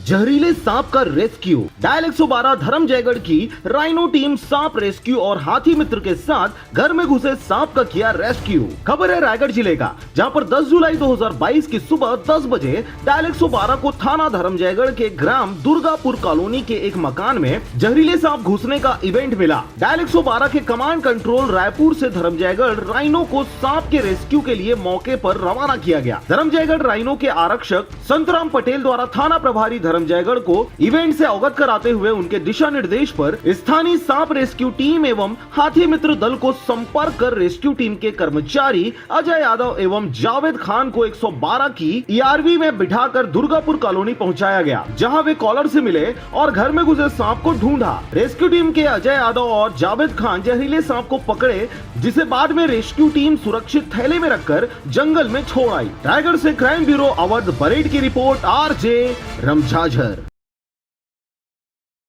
जहरीले सांप का रेस्क्यू। डायल 112 धर्म जयगढ़ की राइनो टीम सांप रेस्क्यू और हाथी मित्र के साथ घर में घुसे सांप का किया रेस्क्यू। खबर है रायगढ़ जिले का, जहां पर 10 जुलाई 2022 की सुबह 10 बजे डायल 112 को थाना धर्म जयगढ़ के ग्राम दुर्गापुर कॉलोनी के एक मकान में जहरीले सांप घुसने का इवेंट मिला। डायल 112 के कमांड कंट्रोल रायपुर से धर्म जयगढ़ राइनो को सांप के रेस्क्यू के लिए मौके पर रवाना किया गया। धर्म जयगढ़ राइनो के आरक्षक संतराम पटेल द्वारा थाना प्रभारी धर्म जयगढ़ को इवेंट से अवगत कराते हुए उनके दिशा निर्देश पर स्थानीय सांप रेस्क्यू टीम एवं हाथी मित्र दल को संपर्क कर रेस्क्यू टीम के कर्मचारी अजय यादव एवं जावेद खान को 112 की ERV में बिठाकर दुर्गापुर कॉलोनी पहुंचाया गया, जहां वे कॉलर से मिले और घर में घुसे सांप को ढूंढा। रेस्क्यू टीम के अजय यादव और जावेद खान जहरीले सांप को पकड़े, जिसे बाद में रेस्क्यू टीम सुरक्षित थैले में रखकर जंगल में छोड़ आई। रायगढ़ से क्राइम ब्यूरो अवध परेड की रिपोर्ट RJ रमझाझर।